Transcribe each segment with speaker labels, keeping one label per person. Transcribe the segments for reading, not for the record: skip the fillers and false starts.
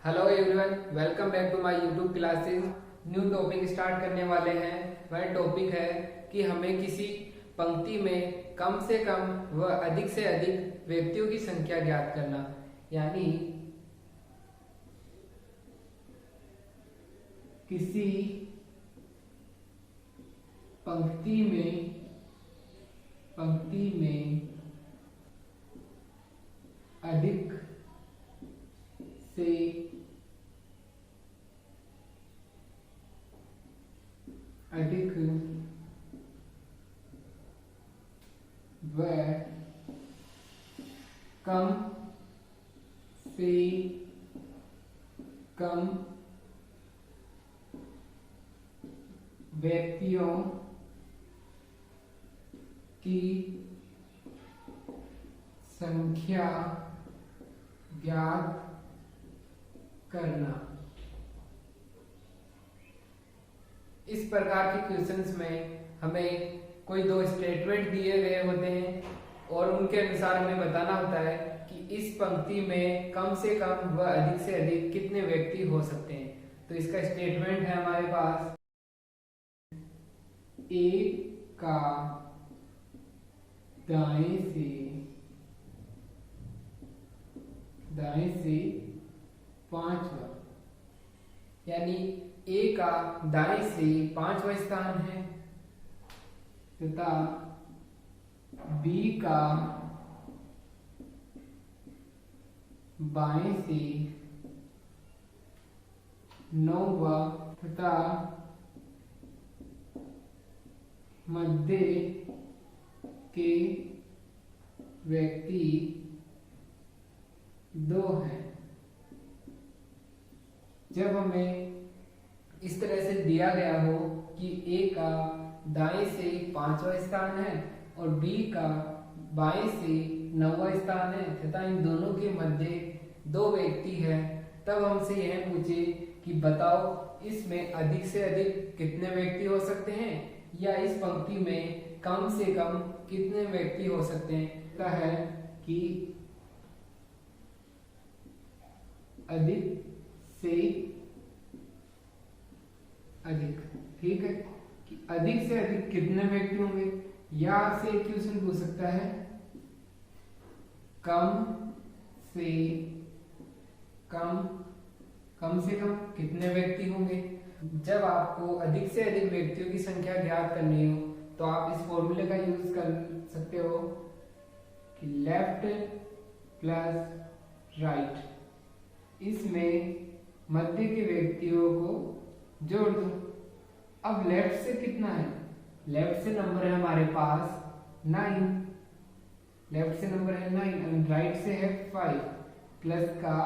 Speaker 1: Hello everyone, welcome back to my YouTube classes. New topic start करने वाले हैं। वह टॉपिक है कि हमें किसी पंक्ति में कम से कम व अधिक से अधिक व्यक्तियों की संख्या ज्ञात करना। यानी किसी पंक्ति में अधिक से अधिक व कम से कम व्यक्तियों की संख्या ज्ञात करना। इस प्रकार के क्वेश्चंस में हमें कोई दो स्टेटमेंट दिए गए होते हैं और उनके अनुसार हमें बताना होता है कि इस पंक्ति में कम से कम व अधिक से अधिक कितने व्यक्ति हो सकते हैं। तो इसका स्टेटमेंट है हमारे पास ए का दाएं से पांचवा, यानी ए का दाएं से पांचवा स्थान है तथा बी का बाएं से नौवा तथा मध्य के व्यक्ति दो हैं। जब हमें इस तरह से दिया गया हो कि ए का दाएं से पांचवा स्थान है और बी का बाएं से नौवा स्थान है तथा इन दोनों के मध्य दो व्यक्ति हैं, तब हमसे यह पूछे कि बताओ इसमें अधिक से अधिक कितने व्यक्ति हो सकते हैं या इस पंक्ति में कम से कम कितने व्यक्ति हो सकते हैं। का है कि अधिक से अधिक, ठीक है, कि अधिक से अधिक कितने व्यक्ति होंगे। या से क्वेश्चन पूछ सकता है कम से कम कितने व्यक्ति होंगे। जब आपको अधिक से अधिक व्यक्तियों की संख्या ज्ञात करनी हो तो आप इस फॉर्मूले का यूज कर सकते हो कि लेफ्ट प्लस राइट, इसमें मध्य के व्यक्तियों को जोड़ दो। अब लेफ्ट से कितना है, लेफ्ट से नंबर है हमारे पास 9, लेफ्ट से नंबर है 9 और राइट से है 5 प्लस का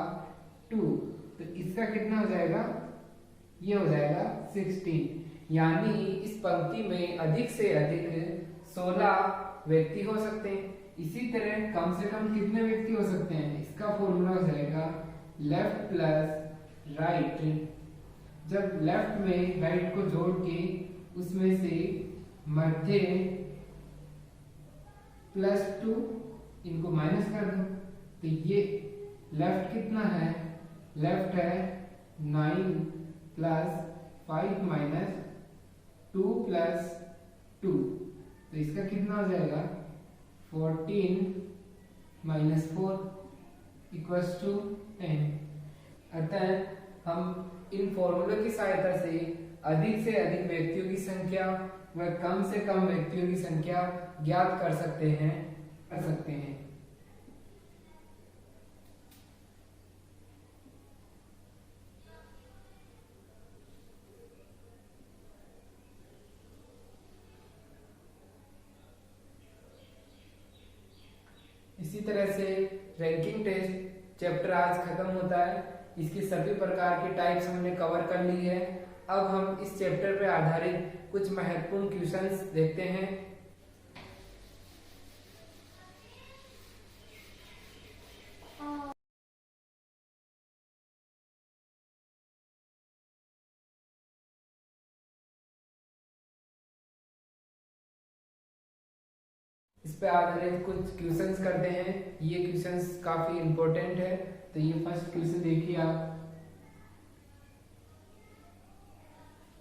Speaker 1: 2, तो इसका कितना हो जाएगा, ये हो जाएगा 16। यानी इस पंक्ति में अधिक से अधिक 16 व्यक्ति हो सकते हैं। इसी तरह कम से कम कितने व्यक्ति हो सकते हैं, इसका फॉर्मूला हो जाएगा लेफ्ट प्लस राइट। जब लेफ्ट में राइट को जोड़ के उसमें से मध्य प्लस 2 इनको माइनस कर दो, तो ये लेफ्ट कितना है, लेफ्ट है 9 प्लस 5 माइनस 2 प्लस 2, तो इसका कितना हो जाएगा 14 माइनस 4 इक्वल्स टू 10। अतः हम इन फॉर्मूलों की सहायता से अधिक से अधिक व्यक्तियों की संख्या व कम से कम व्यक्तियों की संख्या ज्ञात कर सकते हैं। इसी तरह से रैंकिंग टेस्ट चैप्टर आज खत्म होता है। इसकी सभी प्रकार की टाइप्स हमने कवर कर ली है। अब हम इस चैप्टर पर आधारित कुछ महत्वपूर्ण क्वेश्चंस देखते हैं। इस पे आधारित कुछ क्वेश्चंस करते हैं। ये क्वेश्चंस काफी इंपॉर्टेंट है। तो ये फर्स्ट क्वेश्चन देखिए आप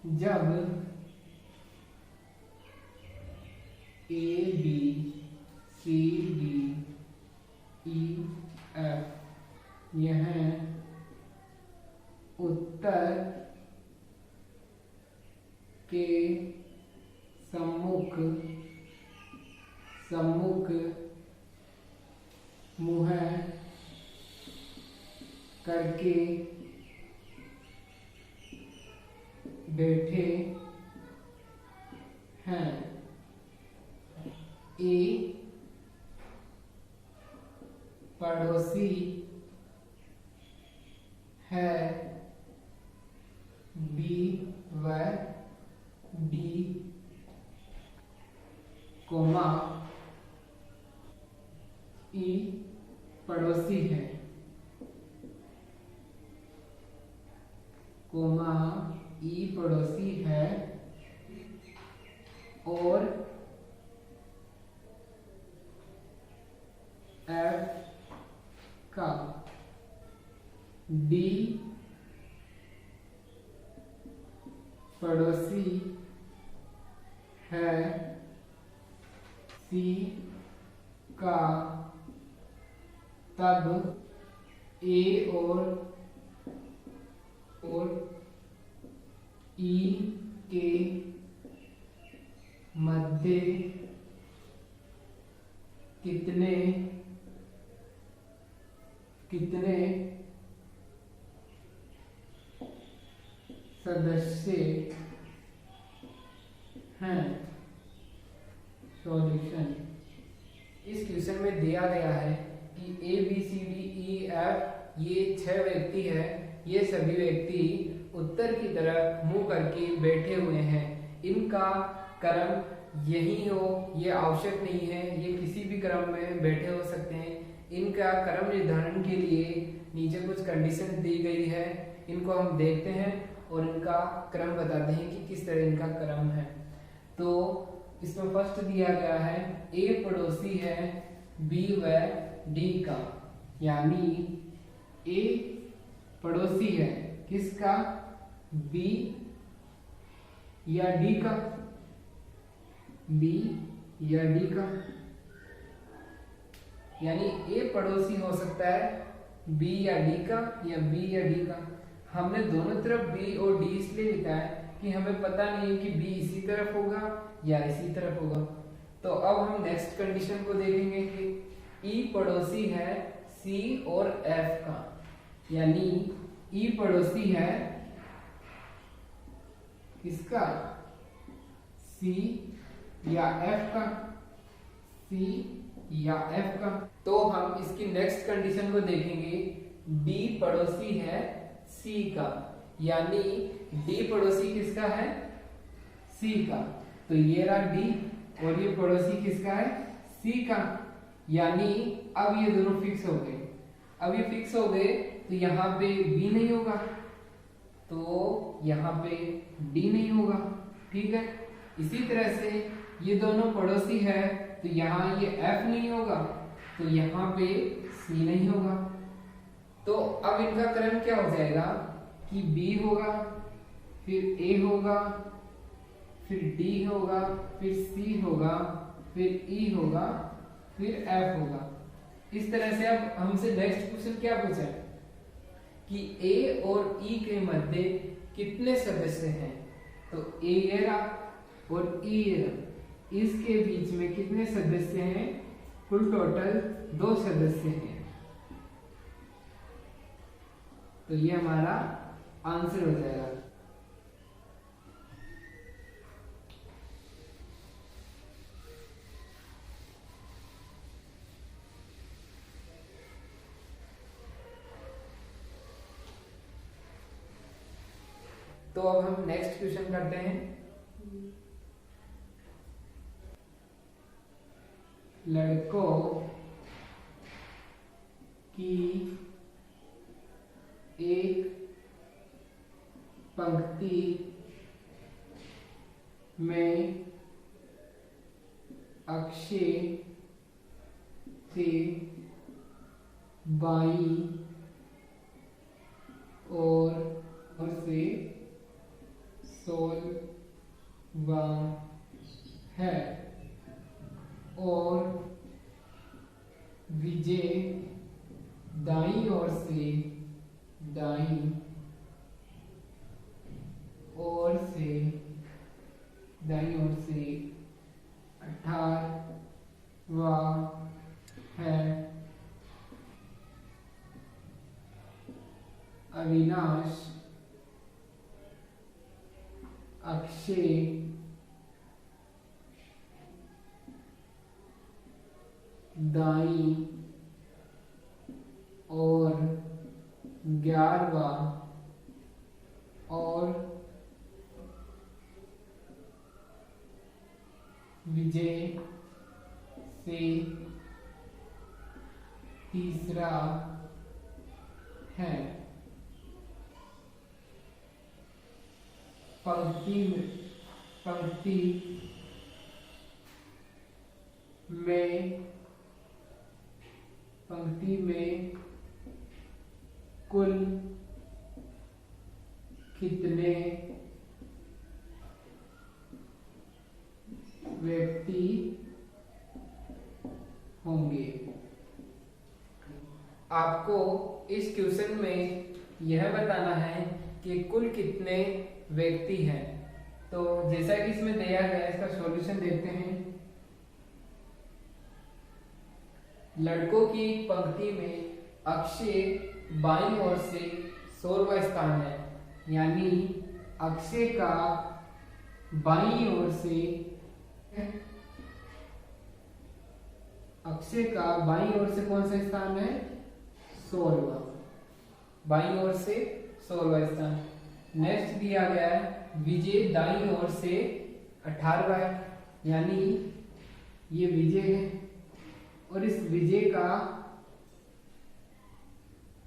Speaker 1: जब A B C D E F यह उत्तर के सम्मुख मुँह करके बैठे हैं। ए पड़ोसी है, बी व डी कोमा ई पड़ोसी है, कोमा ई पड़ोसी है और एफ का डी पड़ोसी है, सी का तब ए और ई के मध्य कितने सदस्य हैं। सॉल्यूशन। इस क्वेश्चन में दिया गया है कि A B C D E F ये 6 व्यक्ति है। ये सभी व्यक्ति उत्तर की तरफ मुंह करके बैठे हुए हैं। इनका क्रम यही हो ये आवश्यक नहीं है, ये किसी भी क्रम में बैठे हो सकते हैं। इनका क्रम निर्धारण के लिए नीचे कुछ कंडीशन दी गई है, इनको हम देखते हैं और इनका क्रम बताते हैं कि किस तरह इनका क्रम है। तो इसमें फर्स्ट दिया गया है ए पड़ोसी है बी व डी का, यानी ए पड़ोसी है किसका, बी या डी का, बी या डी का, यानी ए पड़ोसी हो सकता है बी या डी का या बी या डी का। हमने दोनों तरफ बी और डी इसलिए लिखा है कि हमें पता नहीं है कि बी इसी तरफ होगा या इसी तरफ होगा। तो अब हम नेक्स्ट कंडीशन को देखेंगे कि ई पड़ोसी है सी और एफ का, यानी ई पड़ोसी है किसका, सी या एफ का, सी या एफ का। तो हम इसकी नेक्स्ट कंडीशन को देखेंगे, डी पड़ोसी है सी का, यानी डी पड़ोसी किसका है, सी का। तो ये रहा डी और ये पड़ोसी किसका है, सी का, यानी अब ये दोनों फिक्स हो गए। अब ये फिक्स हो गए तो यहाँ पे बी नहीं होगा, तो यहाँ पे डी नहीं होगा, ठीक है। इसी तरह से ये दोनों पड़ोसी है तो यहाँ ये एफ नहीं होगा, तो यहाँ पे सी नहीं होगा। तो अब इनका क्रम क्या हो जाएगा कि बी होगा, फिर ए होगा, फिर डी होगा, फिर सी होगा, फिर ई होगा, फिर एफ होगा। इस तरह से अब हमसे नेक्स्ट क्वेश्चन क्या पूछा है कि ए और ई के मध्य कितने सदस्य हैं। तो ए ये रहा और ई ये रहा, इसके बीच में कितने सदस्य हैं, कुल टोटल 2 सदस्य हैं। तो ये हमारा आंसर हो जाएगा। तो अब हम नेक्स्ट क्वेश्चन करते हैं। लड़कों की एक पंक्ति में अक्षय से बाईं ओर से 16वां है और विजय दाईं ओर से 18वां है। अविनाश अक्षय दाईं और 11वां और विजय से तीसरा है। पंक्ति में कुल कितने व्यक्ति होंगे? आपको इस क्वेश्चन में यह बताना है कि कुल कितने व्यक्ति हैं। तो जैसा कि इसमें दिया गया, इसका सॉल्यूशन देखते हैं। लड़कों की पंक्ति में अक्षय बाईं ओर से 16वां स्थान है, यानी अक्षय का बाईं ओर से कौन सा स्थान है? 16वां। बाईं ओर से 16वां स्थान। नेक्स्ट दिया गया है विजय दाईं ओर से 18वां है, यानी ये विजय है और इस विजय का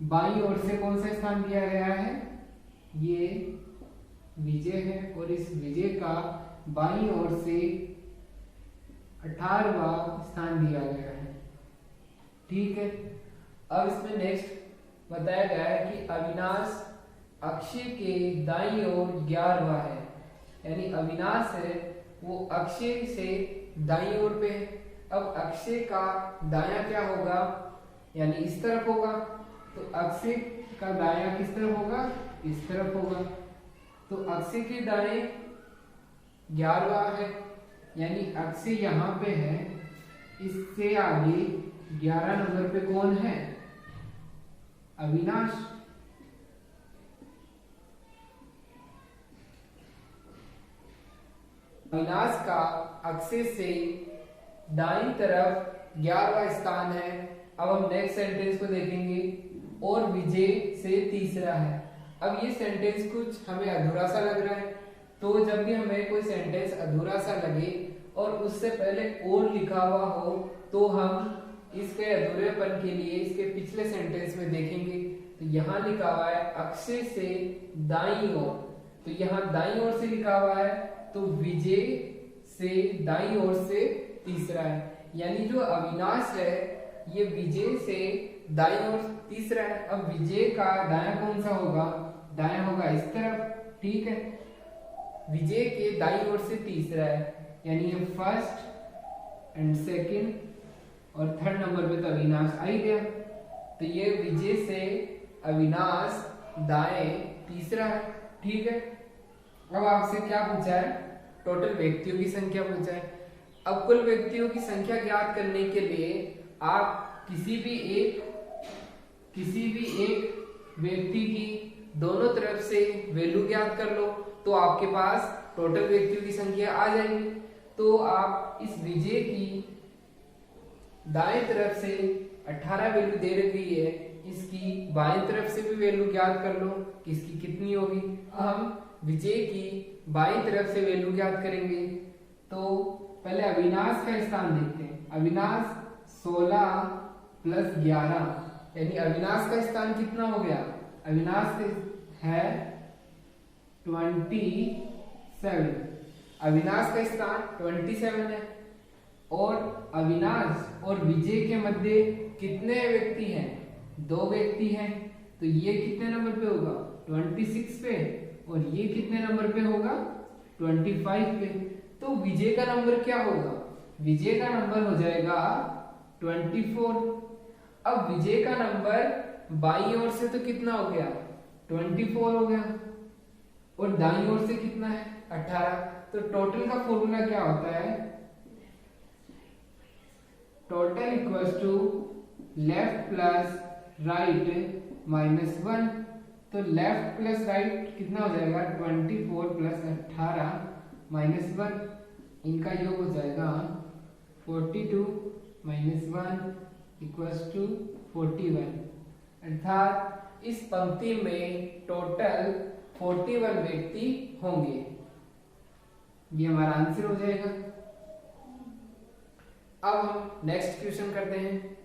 Speaker 1: बाईं ओर से कौन सा स्थान दिया गया है? ये विजय है और इस विजय का बाईं ओर से 18वां स्थान दिया गया है। ठीक है। अब इसमें नेक्स्ट बताया गया है कि अविनाश अक्षय के दाईं ओर 11वां है, यानी अविनाश है वो अक्षय से दाईं ओर पे है। अब अक्षय का दायां क्या होगा? यानी इस तरफ होगा, तो अक्षय का दायां किस तरफ होगा? इस तरफ होगा। तो अक्षय के दाएं 11वां है, यानी अक्षय यहाँ पे है, इससे आगे 11 नंबर पे कौन है? अविनाश। अविनाश का अक्षय से दाईं तरफ 11वां स्थान है। अब हम नेक्स्ट सेंटेंस को देखेंगे, और विजय से तीसरा है। अब ये सेंटेंस कुछ हमें अधूरा सा लग रहा है, तो जब भी हमें कोई सेंटेंस अधूरा सा लगे और उससे पहले और लिखा हुआ हो, तो हम इसके अधूरेपन के लिए इसके पिछले सेंटेंस में देखेंगे। तो यहाँ लिखा हुआ है अक्षय से दाईं ओर, तो यहाँ दाईं ओर से लिखा हुआ है, तो विजय से दाईं ओर से तीसरा है, यानी जो अविनाश है ये विजय से दाईं ओर तीसरा है। अब विजय का दायां कौन सा होगा? दायां होगा इस तरफ। ठीक है। विजय के दाईं ओर से तीसरा है, यानी ये फर्स्ट एंड सेकंड और थर्ड नंबर पे तो अविनाश आ ही गया। तो ये विजय से अविनाश दाएं तीसरा है। ठीक है। अब आपसे क्या पूछा है? टोटल व्यक्तियों की संख्या पूछा है। अब कुल व्यक्तियों की संख्या ज्ञात करने के लिए आप किसी भी एक व्यक्ति की दोनों तरफ से वैल्यू ज्ञात कर लो, तो आपके पास टोटल व्यक्तियों की संख्या आ जाएगी। तो आप इस विजय की दाएं तरफ से 18 वैल्यू दे रखी है, इसकी बाएं तरफ से भी वैल्यू ज्ञात कर लो कि इसकी कितनी होगी। हम विजय की बाईं तरफ से वैल्यू ज्ञात करेंगे। तो पहले अविनाश का स्थान देखते हैं। अविनाश 16 प्लस 11, यानी अविनाश का स्थान कितना हो गया? अविनाश है 27, अविनाश का स्थान 27 है। और अविनाश और विजय के मध्य कितने व्यक्ति हैं? 2 व्यक्ति हैं, तो ये कितने नंबर पे होगा? 26 पे। और ये कितने नंबर पे होगा 25 पे। तो विजय का नंबर क्या होगा, विजय का नंबर हो जाएगा 24। अब विजय का नंबर बाईं ओर से तो कितना हो गया 24 हो गया और दाईं ओर से कितना है 18। तो टोटल का फॉर्मूला क्या होता है, total equals to left plus right minus 1। तो लेफ्ट प्लस राइट कितना हो जाएगा 24 प्लस 18 माइनस 1, इनका योग हो जाएगा 42 माइनस 1 इक्वल्स टू 41। अर्थात इस पंक्ति में टोटल 41 व्यक्ति होंगे, ये हमारा आंसर हो जाएगा। अब हम नेक्स्ट क्वेश्चन करते हैं।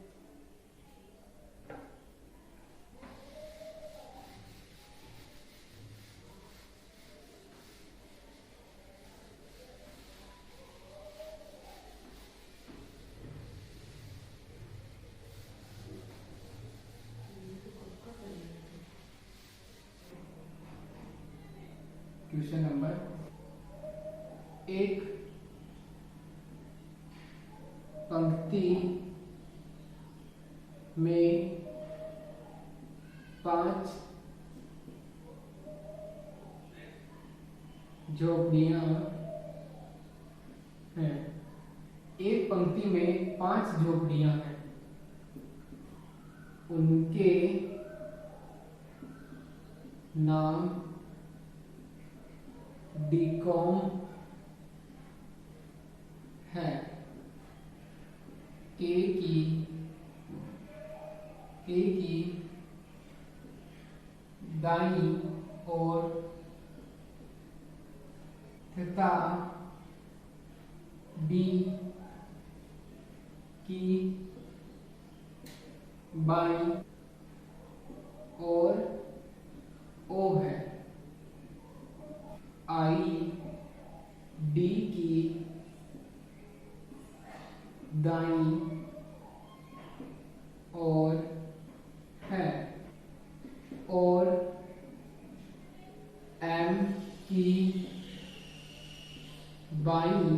Speaker 1: क्वेश्चन नंबर 1, पंक्ति में 5 झोपड़ियां हैं। एक पंक्ति में 5 झोपड़ियां हैं, उनके नाम डीकॉम है। के की दाईं ओर तथा डी की बाईं ओर ओ है। आई डी की दाईं ओर है और एम की बाईं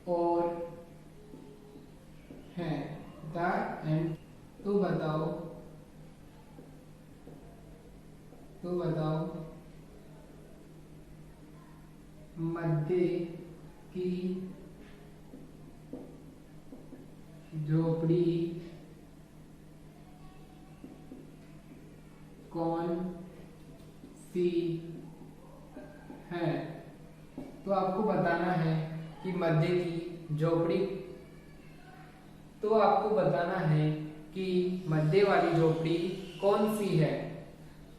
Speaker 1: ओर है। एंड तो बताओ मध्य की झोपड़ी कौन सी है। तो आपको बताना है कि मध्य की झोपड़ी, तो आपको बताना है कि मध्य वाली झोपड़ी कौन सी है।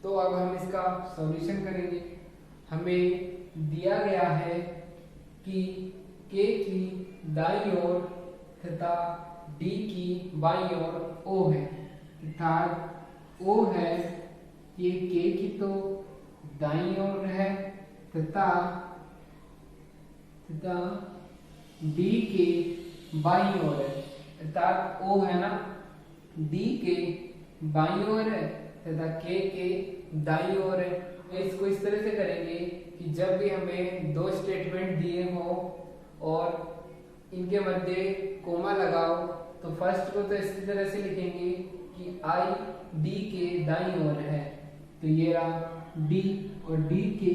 Speaker 1: तो अब हम इसका सॉल्यूशन करेंगे। हमें दिया गया है कि के की दाईं ओर तथा डी की बाईं ओर ओ है, अर्थात ओ है ये के की तो दाईं ओर है तथा डी के बाईं ओर है, अर्थात ओ है ना डी के बाईं ओर है तथा के दाईं ओर है। तो इसको इस तरह से करेंगे कि जब भी हमें दो स्टेटमेंट दिए हो और इनके मध्य कोमा लगाओ तो फर्स्ट को तो इसी तरह से लिखेंगे कि आई डी के दाईं ओर है। तो ये रहा डी और डी के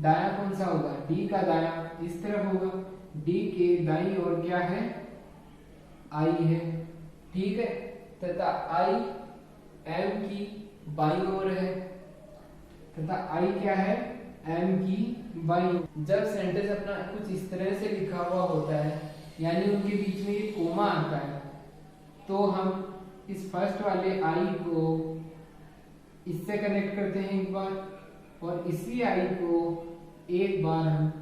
Speaker 1: दाया कौन सा होगा, डी का दाया इस तरफ होगा। डी के दाईं ओर क्या है, आई है, ठीक है। तथा आई एम की बाईं ओर है तथा आई क्या है, एम की बाईं। जब सेंटेंस अपना कुछ इस तरह से लिखा हुआ होता है यानी उनके बीच में ये कोमा आता है, तो हम इस फर्स्ट वाले आई को इससे कनेक्ट करते हैं एक बार और इसी आई को एक बार हम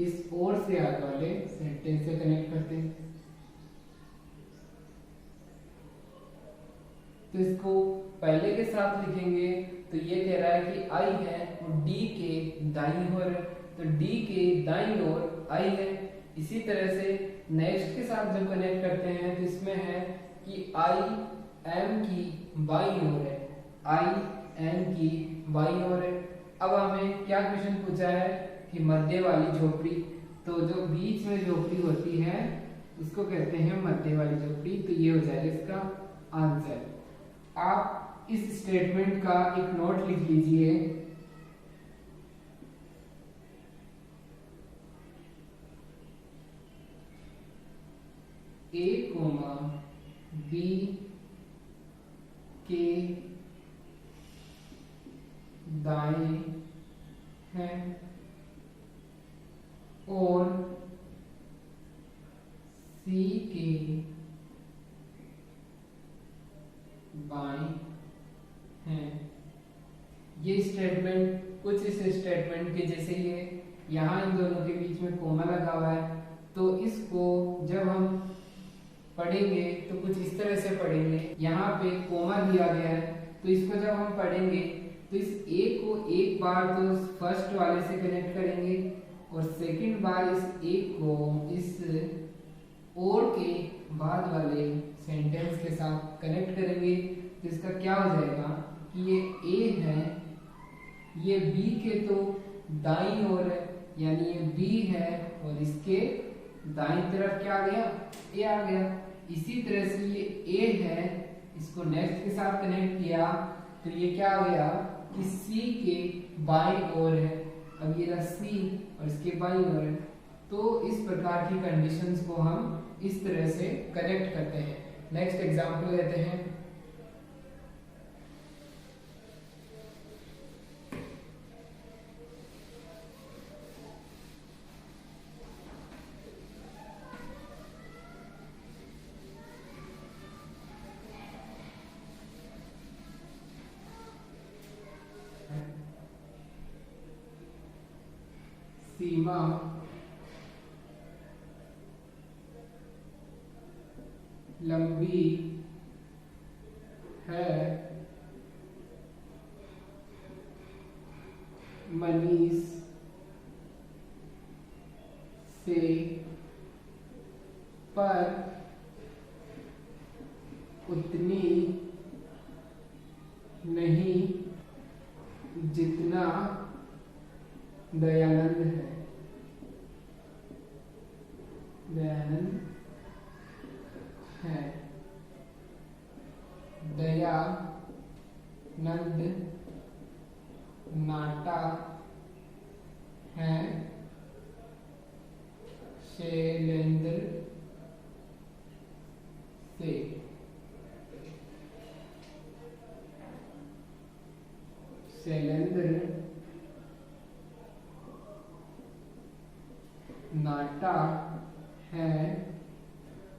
Speaker 1: इस ओर से आगे वाले सेंटेंस से कनेक्ट करते हैं। तो इसको पहले के साथ लिखेंगे तो ये कह रहा है कि आई है और डी के दाईं ओर है, तो डी के दाईं ओर आई है। इसी तरह से नेक्स्ट के साथ जब कनेक्ट करते हैं तो इसमें है कि आई एम की बाईं ओर है, आई एम की बाईं ओर है। अब हमें क्या क्वेश्चन पूछा है कि मध्य वाली झोपड़ी, तो जो बीच में झोपड़ी होती है उसको कहते हैं मध्य वाली झोपड़ी। तो ये हो जाएगा इसका आंसर। आप इस स्टेटमेंट का एक नोट लिख लीजिए। ए कोमा बी के दाएं है और सी के बाएं है। ये स्टेटमेंट कुछ इस स्टेटमेंट के जैसे ही है। यहाँ इन दोनों के बीच में कोमा लगा हुआ है, तो इसको जब हम पढ़ेंगे तो कुछ इस तरह से पढ़ेंगे। यहाँ पे कोमा दिया गया है, तो इसको जब हम पढ़ेंगे तो इस ए को एक बार तो फर्स्ट वाले से कनेक्ट करेंगे और सेकंड बार इस ए को इस और के बाद वाले सेंटेंस के साथ कनेक्ट करेंगे। तो इसका क्या हो जाएगा कि ये ए है, ये बी के तो दाईं ओर है, यानी ये बी है और इसके दाईं तरफ क्या आ गया, ए आ गया। इसी तरह से ये ए है, इसको नेक्स्ट के साथ कनेक्ट किया तो ये क्या आ गया कि सी के बाईं ओर है। अब ये रहा सी और इसके बाईं ओर है। तो इस प्रकार की कंडीशंस को हम इस तरह से कनेक्ट करते हैं। नेक्स्ट एग्जांपल लेते हैं। सीमा लंबी है, मनीष से, पर उतनी नहीं जितना दयानंद है। दयानंद है, दयानंद नाटा है शैलेंद्र से। शैलेंद्र नाटा है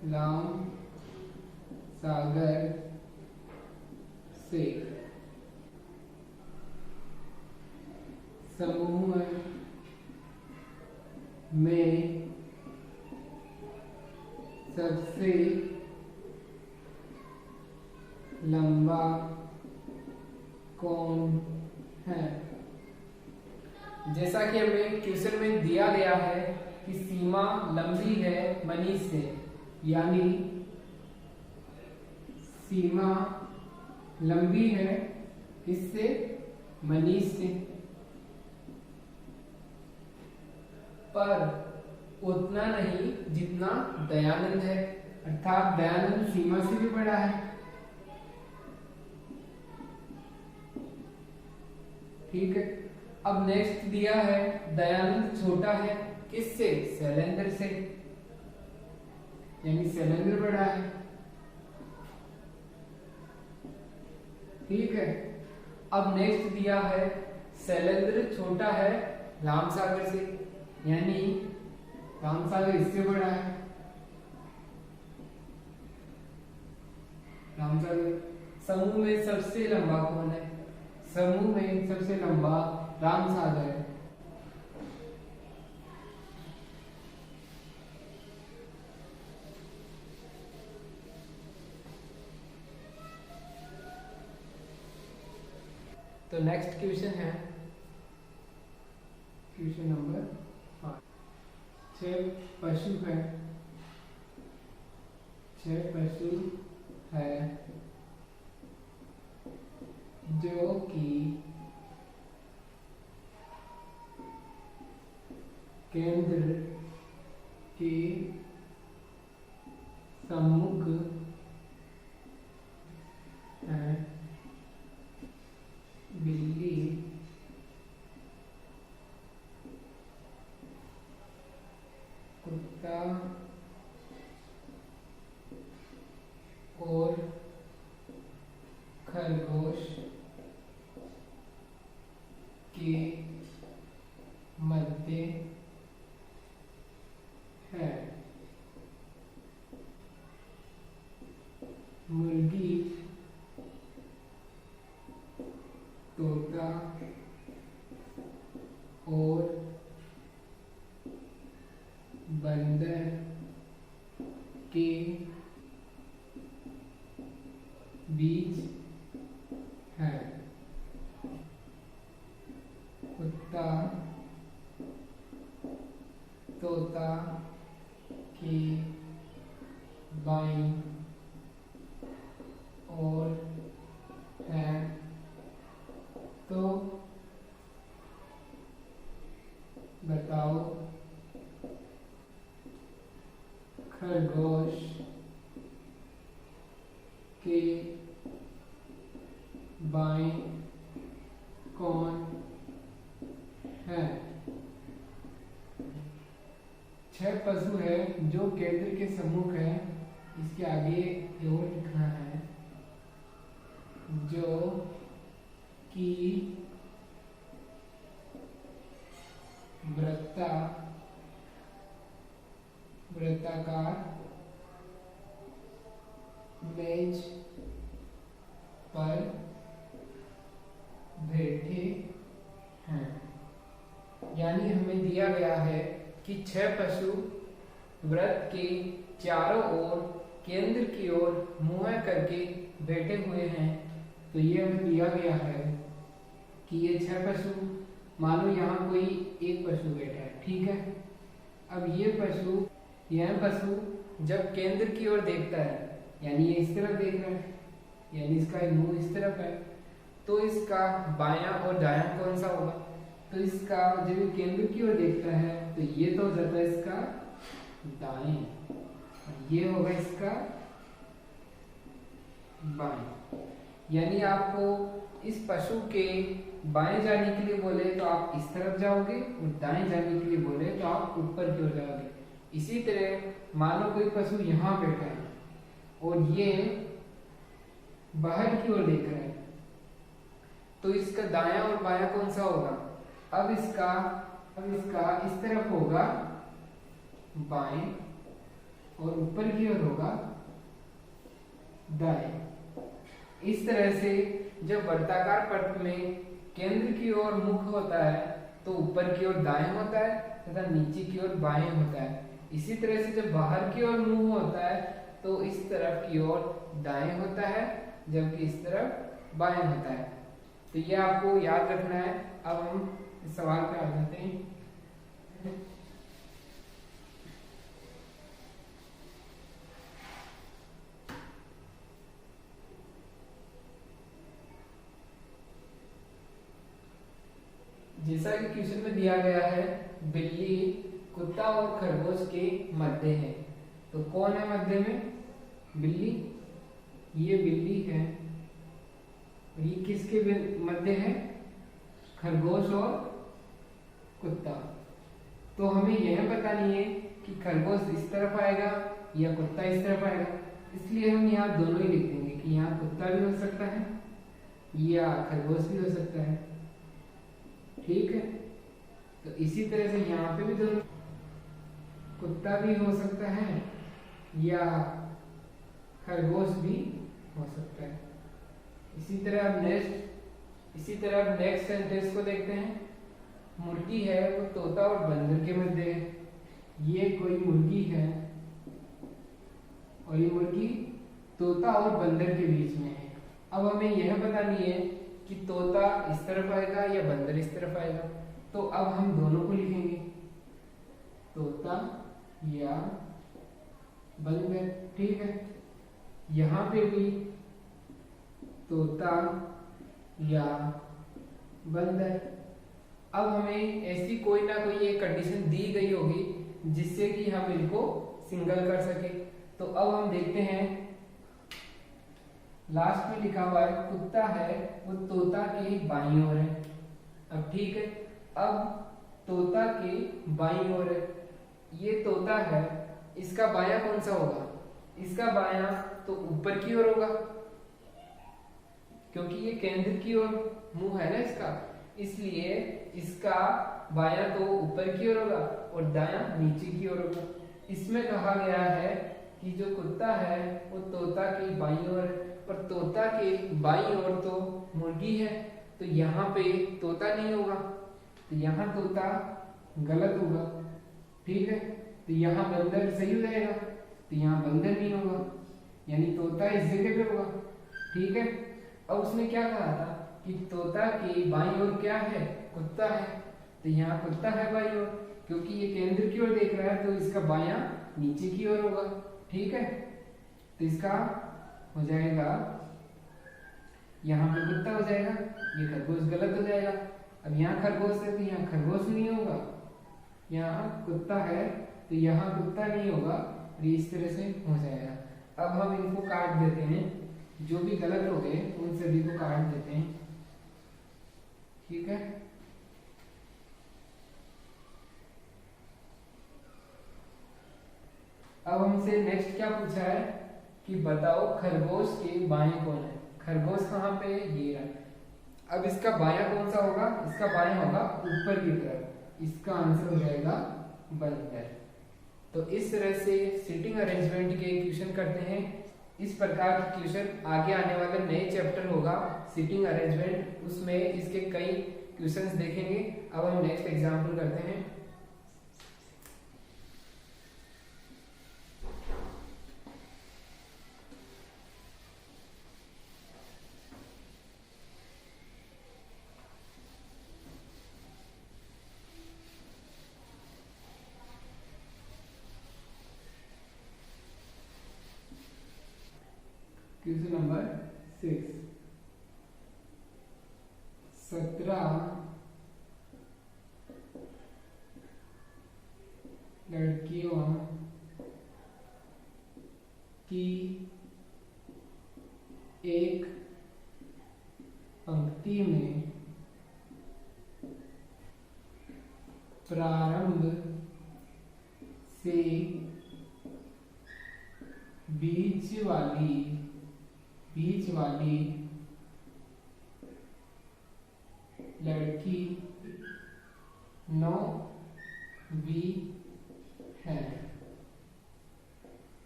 Speaker 1: राम सागर से। समूह में सबसे लंबा कौन है। जैसा कि हमें क्वेश्चन में दिया गया है कि सीमा लंबी है मनीष से, यानी सीमा लंबी है किससे, मनीष से, पर उतना नहीं जितना दयानंद है। अर्थात दयानंद सीमा से भी बड़ा है। ठीक है। अब नेक्स्ट दिया है दयानंद छोटा है किससे, शैलेंद्र से, यानी शैलेंद्र बड़ा है। ठीक है। अब नेक्स्ट दिया है शैलेंद्र छोटा है रामसागर से, यानी रामसागर इससे बड़ा है। रामसागर। समूह में सबसे लंबा कौन है, समूह में सबसे लंबा रामसागर है। तो नेक्स्ट क्वेश्चन है क्वेश्चन नंबर 5। 6 पशु है, 6 पशु है जो कि केंद्र के सम्मुख है। बिल्ली कुत्ता और खरगोश के मध्य है। मुर्गी तोता और बंदर के बीच है। कुत्ता तोता के बाईं ओर है। तो बताओ खरगोश के बाएं कौन है? 6 पशु है जो केंद्र के सम्मुख है। इसके आगे और लिखना है जो कि वृत्ताकार मेज पर बैठे हैं। यानी हमें दिया गया है कि 6 पशु वृत्त के चारों ओर केंद्र की ओर मुंह करके बैठे हुए हैं। तो ये हमें दिया गया है कि ये 6 पशु, मानो यहाँ कोई एक पशु बैठा है, ठीक है। अब यह पशु जब केंद्र की ओर देखता है, यानी ये इस तरफ देख रहा है, यानी इसका मुंह इस तरफ है, तो इसका बायां और दायां कौन सा होगा? तो इसका जब ये केंद्र की ओर देखता है तो ये तो हो जाता है इसका दाएं, ये होगा इसका बाएं। यानी आपको इस पशु के बाएं जाने के लिए बोले तो आप इस तरफ जाओगे और दाएं जाने के लिए बोले तो आप ऊपर की ओर जाओगे। इसी तरह मानो कोई पशु यहाँ बैठा है और ये बाहर की ओर देख रहा है, तो इसका दायां और बायां कौन सा होगा? अब इसका इस तरफ होगा बाएं और ऊपर की ओर होगा दाएं। इस तरह से जब वर्ताकार पट में केंद्र की ओर मुख होता है तो ऊपर की ओर दाएं होता है तथा नीचे की ओर बाएं होता है। इसी तरह से जब बाहर की ओर मुंह होता है तो इस तरफ की ओर दाएं होता है, जबकि इस तरफ बाएं होता है। तो ये आपको याद रखना है। अब हम इस सवाल पे आ जाते हैं। जैसा कि क्वेश्चन में दिया गया है, बिल्ली कुत्ता और खरगोश के मध्य है। तो कौन है मध्य में? बिल्ली। ये बिल्ली है। ये किसके मध्य है? खरगोश और कुत्ता। तो हमें यह पता नहीं है कि खरगोश इस तरफ आएगा या कुत्ता इस तरफ आएगा, इसलिए हम यहाँ दोनों ही लिख देंगे कि यहाँ कुत्ता भी हो सकता है या खरगोश भी हो सकता है, ठीक है। तो इसी तरह से यहाँ पे भी दोनों, कुत्ता भी हो सकता है या खरगोश भी हो सकता है। इसी तरह अब नेक्स्ट सेंटेंस को देखते हैं। मुर्गी है वो तोता और बंदर के मध्य है। ये कोई मुर्गी है और ये मुर्गी तोता और बंदर के बीच में है। अब हमें यह पता नहीं है कि तोता इस तरफ आएगा या बंदर इस तरफ आएगा, तो अब हम दोनों को लिखेंगे, तोता या बंदर, ठीक है। यहाँ पे भी तोता या बंदर। अब हमें ऐसी कोई ना कोई एक कंडीशन दी गई होगी जिससे कि हम इनको सिंगल कर सके। तो अब हम देखते हैं, लास्ट में लिखा हुआ है कुत्ता है वो तोता के बाईं ओर है। अब ठीक है, अब तोता के बाईं ओर है, ये तोता है, इसका बायां कौन सा होगा? इसका बायां तो ऊपर की ओर होगा, क्योंकि ये केंद्र की ओर मुंह है ना इसका, इसलिए इसका बायां तो ऊपर की ओर होगा और दायां नीचे की ओर होगा। इसमें कहा गया है कि जो कुत्ता है वो तोता की बाईं ओर है, पर तोता के बाईं ओर तो मुर्गी है, तो यहाँ पे तोता नहीं होगा, तो यहाँ तोता गलत होगा। ठीक है, तो यहाँ बंदर सही हो जाएगा, तो यहाँ बंदर नहीं होगा, यानी तोता इस जगह पे होगा। ठीक है, अब उसने क्या कहा था कि तोता के बाईं ओर क्या है? कुत्ता है, तो यहाँ कुत्ता है बाईं ओर, क्योंकि ये केंद्र की ओर देख रहा है तो इसका बायां नीचे की ओर होगा। ठीक है, तो इसका हो जाएगा यहाँ पे कुत्ता हो जाएगा, ये खरगोश गलत हो जाएगा। अब यहाँ खरगोश है तो यहाँ खरगोश नहीं होगा, यहाँ कुत्ता है तो यहाँ कुत्ता नहीं होगा, और इस तरह से हो जाएगा। अब हम इनको काट देते हैं, जो भी गलत हो गए उन सभी को काट देते हैं। ठीक है, अब हमसे नेक्स्ट क्या पूछा है कि बताओ खरगोश के बाएं कौन है? खरगोश कहाँ पे? ये रहा। अब इसका बायां कौन सा होगा? इसका बायां होगा ऊपर की तरफ, इसका आंसर हो जाएगा बंदर। तो इस तरह से सिटिंग अरेंजमेंट के क्वेश्चन करते हैं। इस प्रकार के क्वेश्चन आगे आने वाले नए चैप्टर होगा सिटिंग अरेंजमेंट, उसमें इसके कई क्वेश्चंस देखेंगे। अब हम नेक्स्ट एग्जांपल करते हैं। क्वेश्चन नंबर 6, 17 लड़कियों की एक पंक्ति में प्रारंभ से बीच वाली लड़की 9वीं है,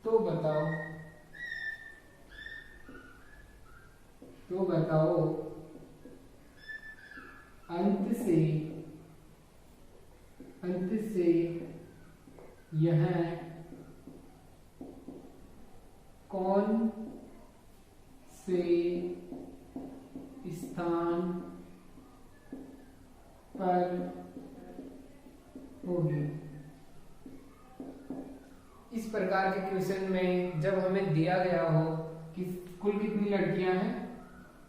Speaker 1: तो बताओ अंत से यह कौन से स्थान पर होगी? इस प्रकार के क्वेश्चन में जब हमें दिया गया हो कि कुल कितनी लड़कियां हैं,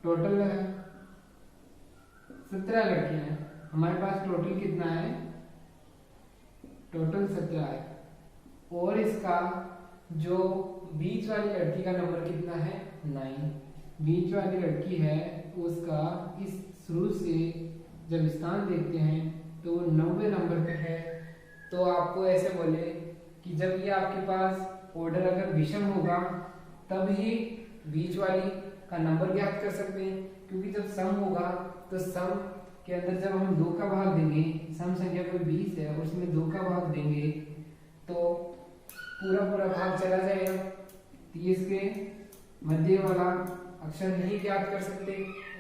Speaker 1: टोटल 17 लड़कियां हैं, हमारे पास टोटल कितना है? टोटल 17 है, और इसका जो बीच वाली लड़की का नंबर कितना है? 9। बीच वाली लड़की है उसका इस शुरू से जब स्थान देखते हैं तो वो 9वें नंबर पे है। तो आपको ऐसे बोले कि जब ये आपके पास ऑर्डर अगर विषम होगा तब ही बीच वाली का नंबर ज्ञात कर सकते हैं, क्योंकि जब सम होगा तो सम के अंदर जब हम 2 का भाग देंगे, सम संख्या कोई 20 है और उसमें 2 का भाग देंगे तो पूरा भाग चला जाएगा, तो ये इसके मध्य वाला अक्षर नहीं ज्ञात कर सकते।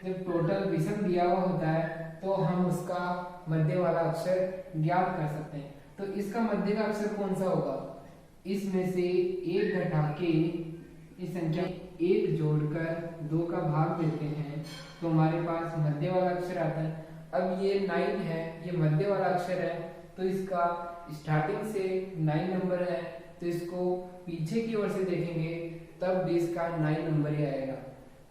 Speaker 1: जब टोटल विषम दिया हुआ होता है तो हम उसका मध्य वाला अक्षर ज्ञात कर सकते हैं। तो इसका मध्य का अक्षर कौन सा होगा? इसमें से 1 घटा के इस संख्या 1 जोड़कर 2 का भाग देते हैं तो हमारे पास मध्य वाला अक्षर आता है। अब ये 9 है, ये मध्य वाला अक्षर है, तो इसका स्टार्टिंग से 9 नंबर है, तो इसको पीछे की ओर से देखेंगे तब भी इसका 9 नंबर ही आएगा,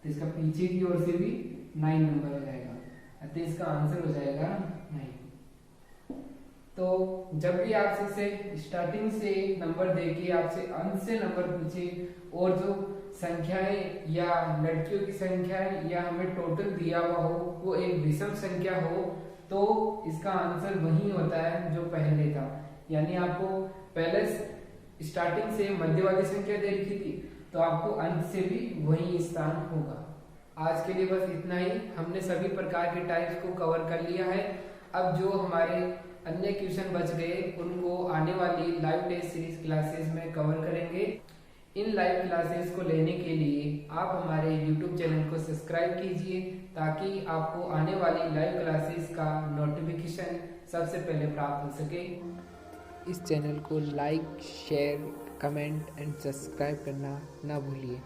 Speaker 1: तो इसका पीछे की ओर से भी 9 नंबर हो जाएगा, तो इसका आंसर हो जाएगा 9। तो जब भी आपसे से स्टार्टिंग से नंबर देके आपसे अंत से नंबर पूछे और जो संख्याएं या लड़कियों की संख्याएं या हमें टोटल दिया हुआ हो वो एक विषम संख्या हो, तो इसका आंसर वही होता है जो पहले था। यानी आपको पहले स्टार्टिंग से मध्य वाली संख्या दे रखी थी तो आपको अंत से भी वही स्थान होगा। आज के लिए बस इतना ही। हमने सभी प्रकार के टाइप्स को कवर कर लिया है। अब जो हमारे अन्य क्वेश्चन बच गए उनको आने वाली लाइव टेस्ट सीरीज क्लासेस में कवर करेंगे। इन लाइव क्लासेस को लेने के लिए आप हमारे YouTube चैनल को सब्सक्राइब कीजिए ताकि आपको आने वाली लाइव क्लासेस का नोटिफिकेशन सबसे पहले प्राप्त हो सके। इस चैनल को like, share, comment and subscribe करना ना भूलिए।